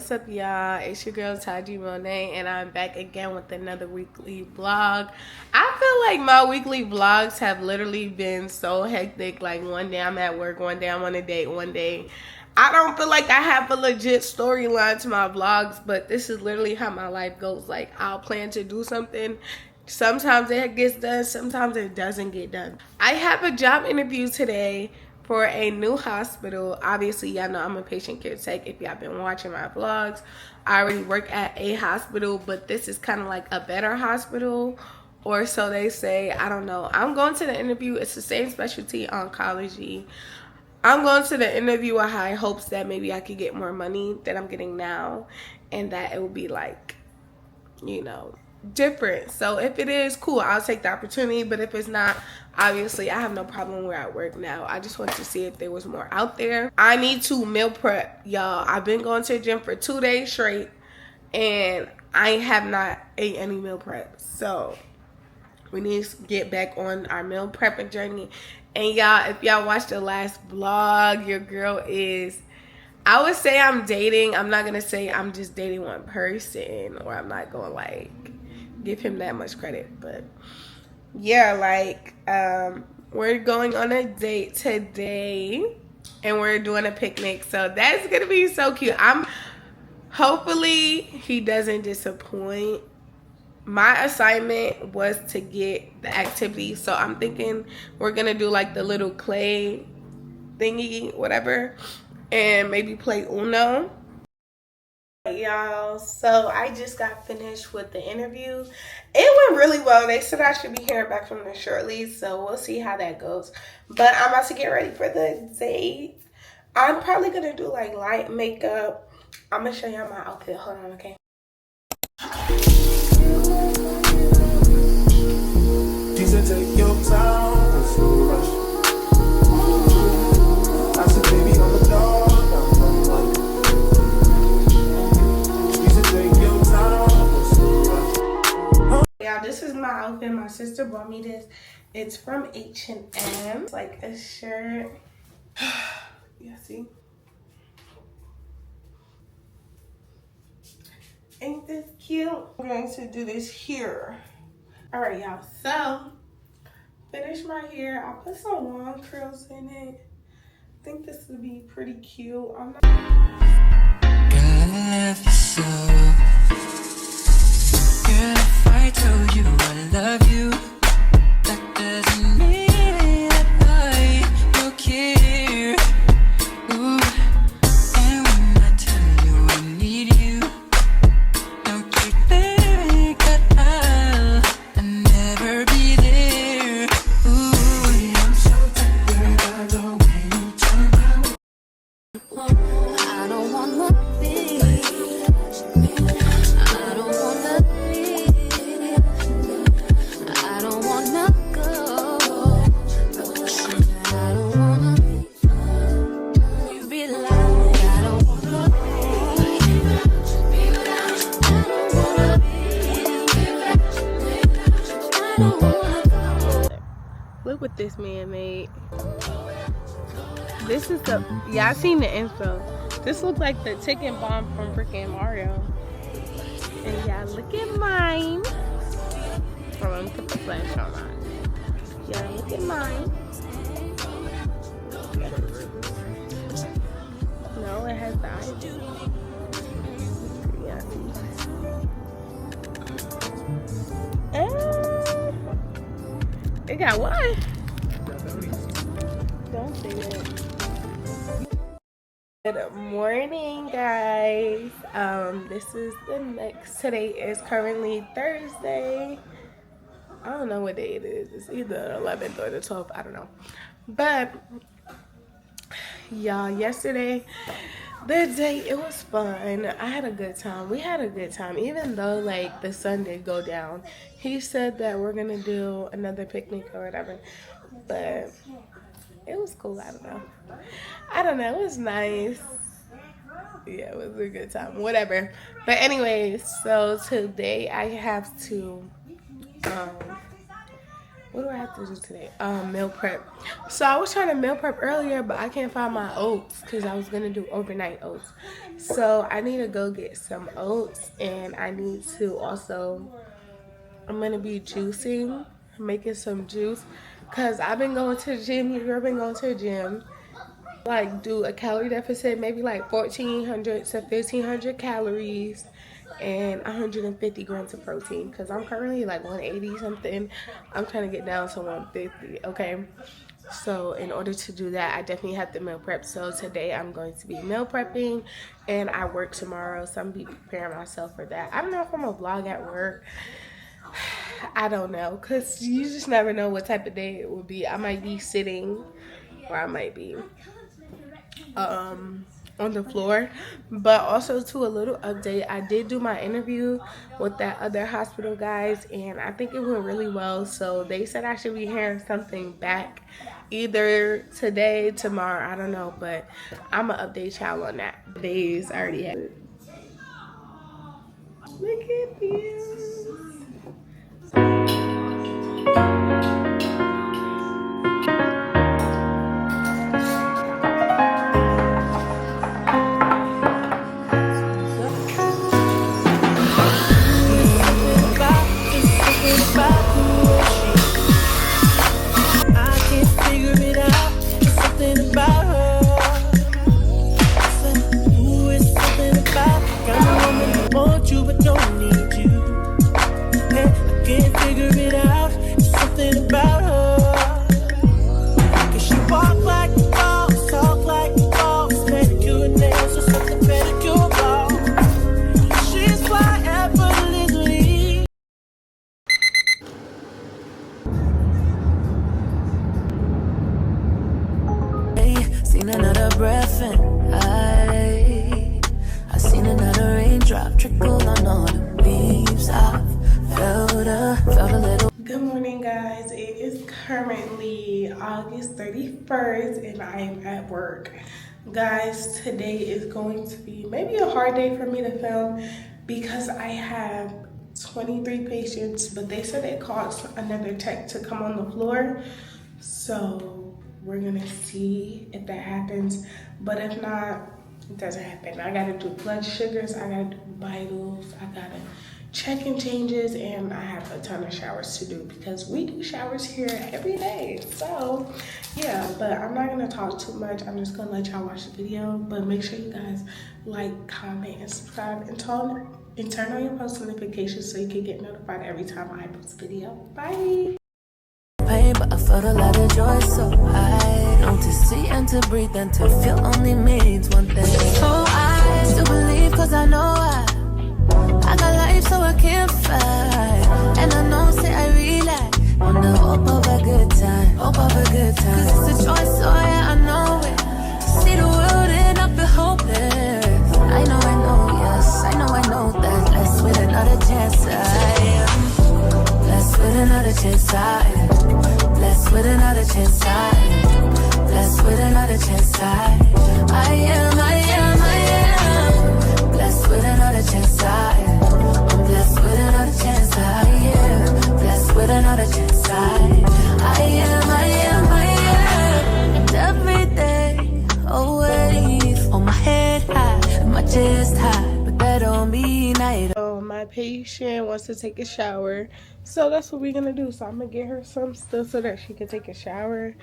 What's up, y'all? It's your girl Taji Monet, and I'm back again with another weekly vlog. I feel like my weekly vlogs have literally been so hectic. Like, one day I'm at work, one day I'm on a date, one day I don't feel like I have a legit storyline to my vlogs, but this is literally how my life goes. Like, I'll plan to do something. Sometimes it gets done, sometimes it doesn't get done. I have a job interview today for a new hospital. Obviously, y'all know I'm a patient care tech if y'all been watching my vlogs. I already work at a hospital, but this is kind of like a better hospital, or so they say. I don't know. I'm going to the interview. It's the same specialty, oncology. I'm going to the interview with high hopes that maybe I could get more money than I'm getting now, and that it will be like, you know, different. So if it is, cool, I'll take the opportunity. But if it's not, obviously I have no problem where I work now. I just want to see if there was more out there. I need to meal prep, y'all. I've been going to the gym for 2 days straight, and I have not ate any meal prep. So we need to get back on our meal prepping journey. And y'all, if y'all watched the last vlog, your girl is, I would say I'm dating. I'm not gonna say I'm just dating one person, or I'm not gonna like give him that much credit. But yeah, like we're going on a date today, and we're doing a picnic. So that's gonna be so cute. Hopefully he doesn't disappoint. My assignment was to get the activity, so I'm thinking we're gonna do like the little clay thingy, whatever, and maybe play Uno. Y'all, so I just got finished with the interview. It went really well. They said I should be hearing back from them shortly, so we'll see how that goes. But I'm about to get ready for the date. I'm probably gonna do like light makeup. I'm gonna show y'all my outfit. Hold on, okay? Take your time, it's no rush. I said, baby, I'm a dog. Take your time, it's no rush. Yeah, this is my outfit. My sister bought me this. It's from H&M. It's like a shirt. Yeah, see? Ain't this cute? I'm going to do this here. All right, y'all. So finish my hair. I put some long curls in it. I think this would be pretty cute. I'm not girl, I love you so. Girl, if I told you I love you, that doesn't mean that I don't care. Ooh, and when I tell you I need you, don't you think that I'll never be there? Ooh, I'm so tired by the way you turn. I don't want nothing. I don't want nothing. I don't want no go. I don't wanna be like, I don't want nothing. Look what this man made. This is the, yeah, I seen the info. This looks like the chicken bomb from freaking Mario. And yeah, look at mine. Hold on, let me put the flash on mine. Yeah, look at mine. No, it has the eye. Yeah, it got what? Don't say that. Good morning, guys. This is the next. Today is currently Thursday. I don't know what day it is. It's either 11th or the 12th. I don't know. But y'all, yesterday, the day, it was fun. I had a good time. We had a good time, even though like the sun did go down. He said that we're gonna do another picnic or whatever, but it was cool. I don't know. It was nice. Yeah, it was a good time. Whatever. But anyways, so today I have to what do I have to do today? Meal prep. So I was trying to meal prep earlier, but I can't find my oats because I was gonna do overnight oats. So I need to go get some oats, and I need to also, I'm gonna be juicing, making some juice, cause I've been going to the gym. You've been going to the gym. Like do a calorie deficit, maybe like 1,400 to 1,500 calories and 150 grams of protein, because I'm currently like 180 something. I'm trying to get down to 150. Okay, so in order to do that, I definitely have to meal prep. So today I'm going to be meal prepping, and I work tomorrow, so I'm gonna be preparing myself for that. I don't know if I'm gonna vlog at work. I don't know, because you just never know what type of day it will be. I might be sitting, or I might be on the floor. But also, to a little update, I did do my interview with that other hospital, guys, and I think it went really well. So they said I should be hearing something back either today, tomorrow, I don't know, but I'm gonna update y'all on that. The days already have it. Look at this. Seen another breath and I seen another raindrop trickle on all the leaves. I felt a little. Good morning, guys. It is currently August 31st and I am at work. Guys, today is going to be maybe a hard day for me to film because I have 23 patients, but they said it costs another tech to come on the floor. So we're gonna see if that happens, but if not, it doesn't happen. I gotta do blood sugars, I gotta do vitals, I gotta check in changes, and I have a ton of showers to do because we do showers here every day. So yeah, but I'm not gonna talk too much. I'm just gonna let y'all watch the video, but make sure you guys like, comment, and subscribe, and turn on your post notifications so you can get notified every time I post a video. Bye. But I felt a lot of joy, so I know to see and to breathe and to feel only means one thing. So I still believe, cause I know I got life, so I can't fight. And I know, say I relax on the hope of a good time, cause it's a choice, so yeah, I know it. To see the world and not be hopeless. I know, yes, I know that. Blessed with another chance, I am blessed with another chance, I am blessed with another chance, I am blessed with another chance, I am blessed with another chance, I am. I'm blessed with another chance, I am blessed with another chance, I am. And every day, always on my head high, my chest high, but that don't mean I don't. My patient wants to take a shower, so that's what we're gonna do. So I'm gonna get her some stuff so that she can take a shower,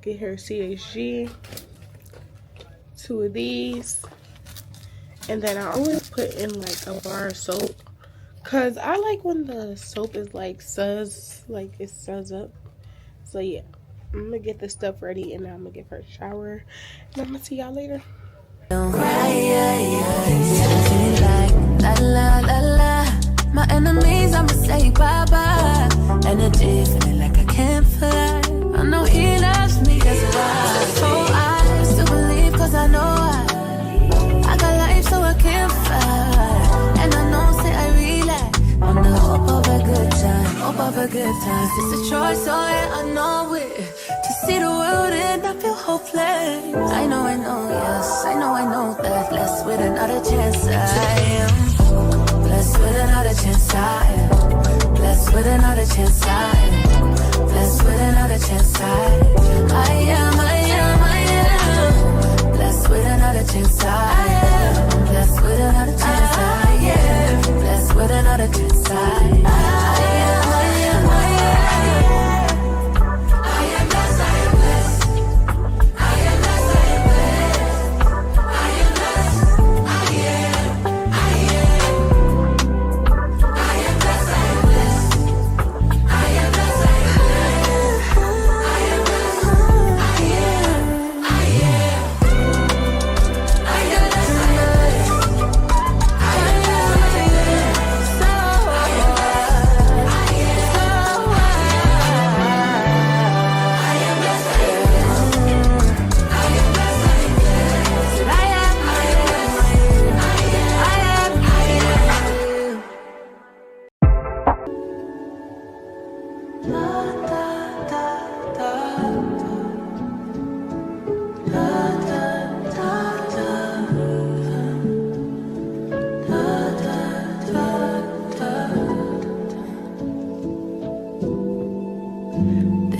get her CHG, 2 of these, and then I always put in like a bar of soap because I like when the soap is like it suds up. So yeah, I'm gonna get this stuff ready and then I'm gonna give her a shower, and I'm gonna see y'all later. My enemies, I'ma say bye-bye. Energy feeling like I can't fly. I know he loves me, that's why. So I still believe, cause I know I got life, so I can't fight. And I know, say I relax on the hope of a good time, It's a choice, so yeah, I know it. To see the world and I feel hopeless. I know, yes, I know that. Blessed with another chance, I am blessed with another chance, I am blessed with another chance, I am blessed with another chance. I am blessed with another chance. I am blessed with another chance. I am blessed with another chance. I am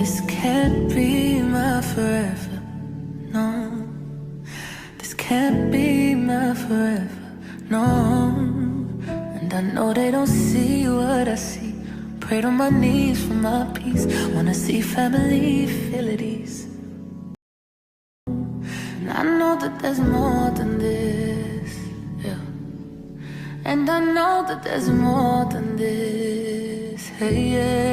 This can't be my forever, no. This can't be my forever, no. And I know they don't see what I see. Prayed on my knees for my peace. Wanna see family feel at ease. And I know that there's more than this, yeah. And I know that there's more than this, hey, yeah.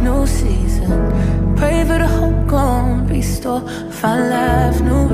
New season, pray for the hope gon' restore, find life, new